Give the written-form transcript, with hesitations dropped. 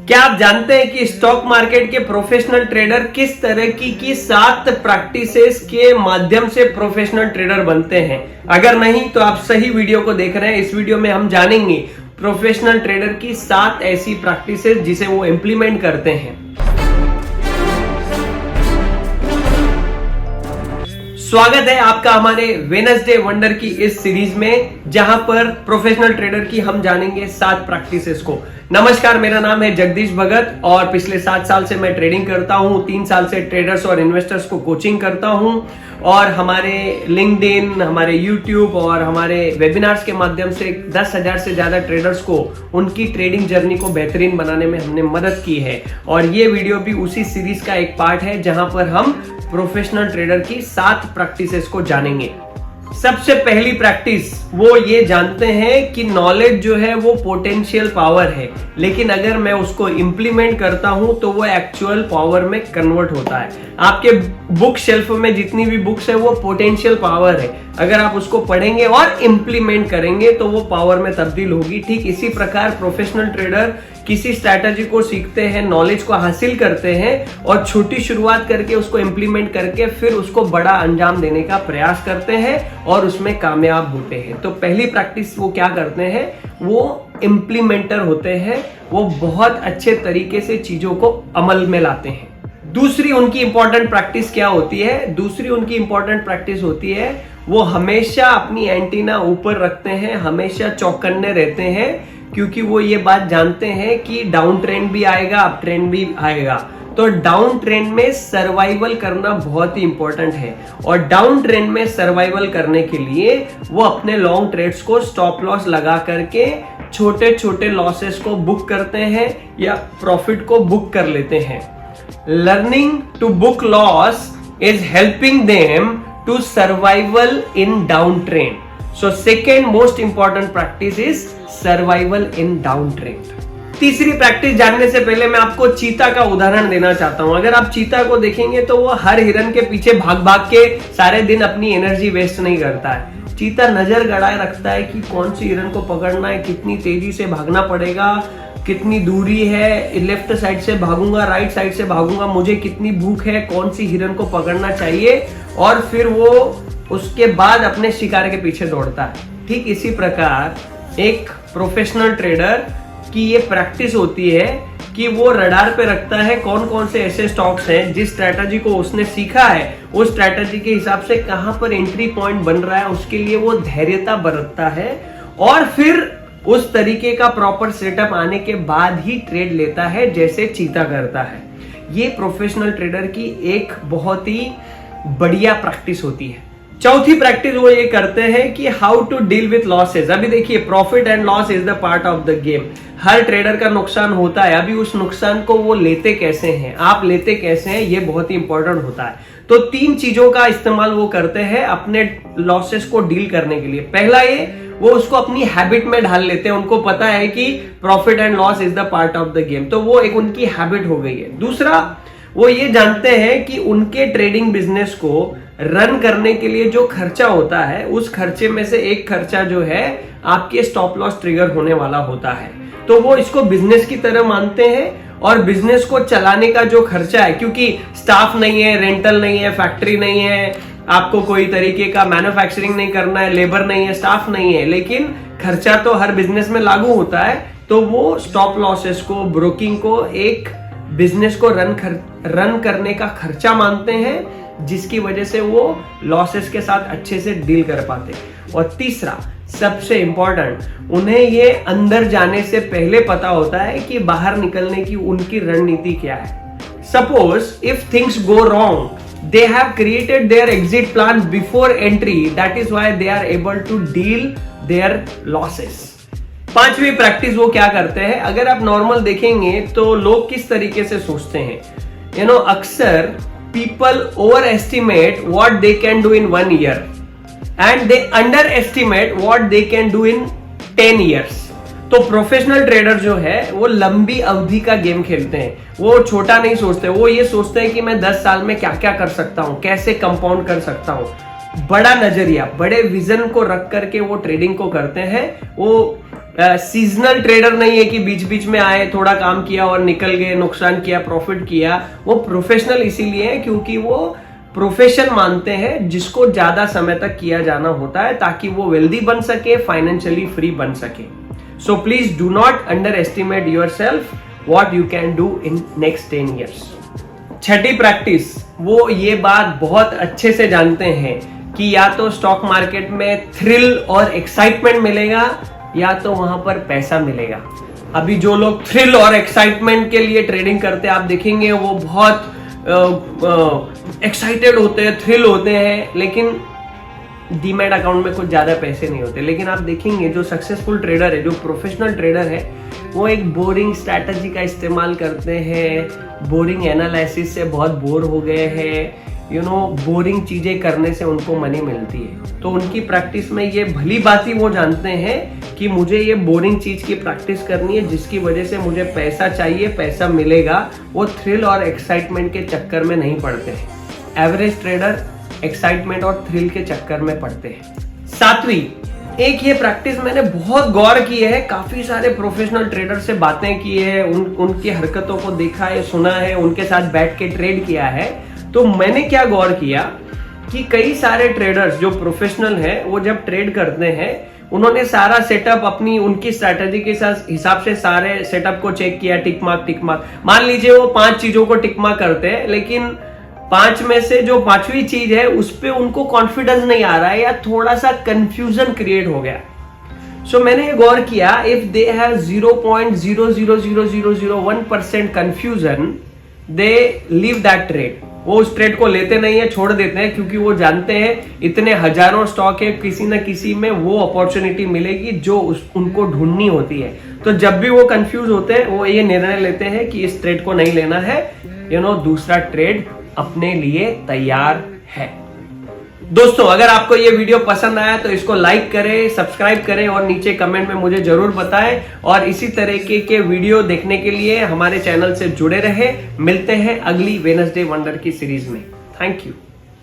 क्या आप जानते हैं कि स्टॉक मार्केट के प्रोफेशनल ट्रेडर किस तरह की 7 प्रैक्टिसेस के माध्यम से प्रोफेशनल ट्रेडर बनते हैं? अगर नहीं तो आप सही वीडियो को देख रहे हैं। इस वीडियो में हम जानेंगे प्रोफेशनल ट्रेडर की 7 ऐसी प्रैक्टिसेस जिसे वो इंप्लीमेंट करते हैं। स्वागत है आपका हमारे वेडनेसडे वंडर की इस सीरीज में, जहां पर प्रोफेशनल ट्रेडर की हम जानेंगे 7 प्रैक्टिसेस को। नमस्कार, मेरा नाम है जगदीश भगत और पिछले 7 साल से मैं ट्रेडिंग करता हूं। 3 साल से ट्रेडर्स और इन्वेस्टर्स को कोचिंग करता हूं और हमारे लिंक्डइन, हमारे यूट्यूब और हमारे वेबिनार्स के माध्यम से 10,000 से ज्यादा ट्रेडर्स को उनकी ट्रेडिंग जर्नी को बेहतरीन बनाने में हमने मदद की है। और ये वीडियो भी उसी सीरीज का एक पार्ट है जहां पर हम प्रोफेशनल ट्रेडर की 7 प्रैक्टिसेस को जानेंगे। सबसे पहली प्रैक्टिस, वो ये जानते हैं कि नॉलेज जो है वो पोटेंशियल पावर है, लेकिन अगर मैं उसको इंप्लीमेंट करता हूं तो वो एक्चुअल पावर में कन्वर्ट होता है। आपके बुक शेल्फ में जितनी भी बुक्स है वो पोटेंशियल पावर है। अगर आप उसको पढ़ेंगे और इंप्लीमेंट करेंगे तो वो पावर में तब्दील होगी। ठीक इसी प्रकार प्रोफेशनल ट्रेडर किसी स्ट्रैटेजी को सीखते हैं, नॉलेज को हासिल करते हैं और छोटी शुरुआत करके उसको इंप्लीमेंट करके फिर उसको बड़ा अंजाम देने का प्रयास करते हैं और उसमें कामयाब होते हैं। तो पहली प्रैक्टिस वो क्या करते हैं, वो इम्प्लीमेंटर होते हैं। वो बहुत अच्छे तरीके से चीजों को अमल में लाते हैं। दूसरी उनकी इंपॉर्टेंट प्रैक्टिस क्या होती है? दूसरी उनकी इंपॉर्टेंट प्रैक्टिस होती है वो हमेशा अपनी एंटीना ऊपर रखते हैं, हमेशा चौकन्ने रहते हैं, क्योंकि वो ये बात जानते हैं कि डाउन ट्रेंड भी आएगा, अप ट्रेंड भी आएगा। तो डाउन ट्रेंड में सर्वाइवल करना बहुत ही इंपॉर्टेंट है और डाउन ट्रेंड में सर्वाइवल करने के लिए वो अपने लॉन्ग ट्रेड्स को स्टॉप लॉस लगा करके छोटे छोटे लॉसेस को बुक करते हैं या प्रॉफिट को बुक कर लेते हैं। Learning to book loss is helping them to survival in down trend. So second most important practice is survival in downtrend। तीसरी प्रैक्टिस जानने से पहले मैं आपको चीता का उदाहरण देना चाहता हूं। अगर आप चीता को देखेंगे तो वो हर हिरन के पीछे भाग भाग के सारे दिन अपनी एनर्जी वेस्ट नहीं करता है। चीता नजर गड़ाए रखता है कि कौन सी हिरन को पकड़ना है, कितनी तेजी से भागना पड़ेगा, कितनी दूरी है, लेफ्ट साइड से भागूंगा, राइट साइड से भागूंगा, मुझे कितनी भूख है, कौन सी हिरन को पकड़ना चाहिए, और फिर वो उसके बाद अपने शिकार के पीछे दौड़ता है। ठीक इसी प्रकार एक प्रोफेशनल ट्रेडर की ये प्रैक्टिस होती है कि वो रडार पे रखता है कौन कौन से ऐसे स्टॉक्स हैं जिस स्ट्रैटेजी को उसने सीखा है, उस स्ट्रैटेजी के हिसाब से कहां पर एंट्री पॉइंट बन रहा है, उसके लिए वो धैर्यता बरतता है और फिर उस तरीके का प्रॉपर सेटअप आने के बाद ही ट्रेड लेता है, जैसे चीता करता है। ये प्रोफेशनल ट्रेडर की एक बहुत ही बढ़िया प्रैक्टिस होती है। चौथी प्रैक्टिस वो ये करते हैं कि how to deal with losses. अभी देखिए, profit and loss is the part of the game. हर ट्रेडर का नुकसान होता है। अभी उस नुकसान को वो लेते कैसे हैं, आप लेते कैसे हैं, ये बहुत ही इंपॉर्टेंट होता है। तो 3 चीजों का इस्तेमाल वो करते हैं अपने लॉसेस को डील करने के लिए। पहला, ये वो उसको अपनी हैबिट में ढाल लेते हैं। उनको पता है कि profit and loss is the part of the game, तो वो एक उनकी हैबिट हो गई है। दूसरा, वो ये जानते हैं कि उनके ट्रेडिंग बिजनेस को रन करने के लिए जो खर्चा होता है, उस खर्चे में से एक खर्चा जो है आपके स्टॉप लॉस ट्रिगर होने वाला होता है। तो वो इसको बिजनेस की तरह मानते हैं और बिजनेस को चलाने का जो खर्चा है, क्योंकि स्टाफ नहीं है, रेंटल नहीं है, फैक्ट्री नहीं है, आपको कोई तरीके का मैन्युफैक्चरिंग नहीं करना है, लेबर नहीं है, स्टाफ नहीं है, लेकिन खर्चा तो हर बिजनेस में लागू होता है। तो वो स्टॉप लॉसेस को, ब्रोकिंग को एक बिजनेस को रन करने का खर्चा मानते हैं, जिसकी वजह से वो लॉसेस के साथ अच्छे से डील कर पाते हैं। और तीसरा, सबसे इंपॉर्टेंट, उन्हें ये अंदर जाने से पहले पता होता है कि बाहर निकलने की उनकी रणनीति क्या है। Suppose if things go wrong, they have created their exit plan before entry, that is why they are able to deal their losses। 5वीं प्रैक्टिस वो क्या करते हैं? अगर आप नॉर्मल देखेंगे तो लोग किस तरीके से सोचते हैं, अक्सर people overestimate what they can do in 1 year and they underestimate what they can do in 10 years। तो प्रोफेशनल ट्रेडर जो है वो लंबी अवधि का गेम खेलते हैं। वो छोटा नहीं सोचते, वो ये सोचते हैं कि मैं 10 साल में क्या क्या कर सकता हूं, कैसे कंपाउंड कर सकता हूं। बड़ा नजरिया, बड़े विजन को रख करके वो ट्रेडिंग को करते हैं। वो सीजनल ट्रेडर नहीं है कि बीच बीच में आए, थोड़ा काम किया और निकल गए, नुकसान किया, प्रॉफिट किया। वो प्रोफेशनल इसीलिए है क्योंकि वो प्रोफेशन मानते हैं जिसको ज्यादा समय तक किया जाना होता है ताकि वो वेल्दी बन सके, फाइनेंशियली फ्री बन सके। So please do not under estimate yourself what you can do in next 10 years। Chhathi practice, वो ये बात बहुत अच्छे से जानते हैं कि या तो स्टॉक मार्केट में थ्रिल और एक्साइटमेंट मिलेगा या तो वहां पर पैसा मिलेगा। अभी जो लोग थ्रिल और एक्साइटमेंट के लिए ट्रेडिंग करते हैं, आप देखेंगे वो बहुत एक्साइटेड होते हैं, थ्रिल होते हैं, लेकिन डीमैट अकाउंट में कुछ ज्यादा पैसे नहीं होते। लेकिन आप देखेंगे जो सक्सेसफुल ट्रेडर है, जो प्रोफेशनल ट्रेडर है, वो एक बोरिंग स्ट्रैटेजी का इस्तेमाल करते हैं, बोरिंग एनालिसिस से बहुत बोर हो गए हैं, बोरिंग चीजें करने से उनको मनी मिलती है। तो उनकी प्रैक्टिस में ये भली बात वो जानते हैं कि मुझे ये बोरिंग चीज की प्रैक्टिस करनी है जिसकी वजह से मुझे पैसा चाहिए, पैसा मिलेगा। वो थ्रिल और एक्साइटमेंट के चक्कर में नहीं पड़ते हैं। एवरेज ट्रेडर एक्साइटमेंट और थ्रिल के चक्कर में पड़ते हैं। सातवीं, एक ये प्रैक्टिस मैंने बहुत गौर की है, काफी सारे प्रोफेशनल ट्रेडर से बातें की है, उनकी हरकतों को देखा है, सुना है, उनके साथ बैठ के ट्रेड किया है। तो मैंने क्या गौर किया कि कई सारे ट्रेडर्स जो प्रोफेशनल हैं, वो जब ट्रेड करते हैं, उन्होंने सारा सेटअप अपनी उनकी स्ट्रैटेजी के हिसाब से सारे सेटअप को चेक किया, टिक मार्क। मान लीजिए वो 5 चीजों को टिक मार्क करते हैं, लेकिन 5 में से जो 5वीं चीज है उस पे उनको कॉन्फिडेंस नहीं आ रहा है या थोड़ा सा कंफ्यूजन क्रिएट हो गया। सो मैंने ये गौर किया, if they have 0.0000001% confusion, they leave that trade. वो उस ट्रेड को लेते नहीं है, छोड़ देते हैं, क्योंकि वो जानते हैं इतने हजारों स्टॉक है, किसी ना किसी में वो अपॉर्चुनिटी मिलेगी जो उनको ढूंढनी होती है। तो जब भी वो कंफ्यूज होते हैं, वो ये निर्णय लेते हैं कि इस ट्रेड को नहीं लेना है, दूसरा ट्रेड अपने लिए तैयार है। दोस्तों, अगर आपको ये वीडियो पसंद आया तो इसको लाइक करें, सब्सक्राइब करें और नीचे कमेंट में मुझे जरूर बताएं। और इसी तरीके के वीडियो देखने के लिए हमारे चैनल से जुड़े रहे। मिलते हैं अगली वेडनेसडे वंडर की सीरीज में। Thank you.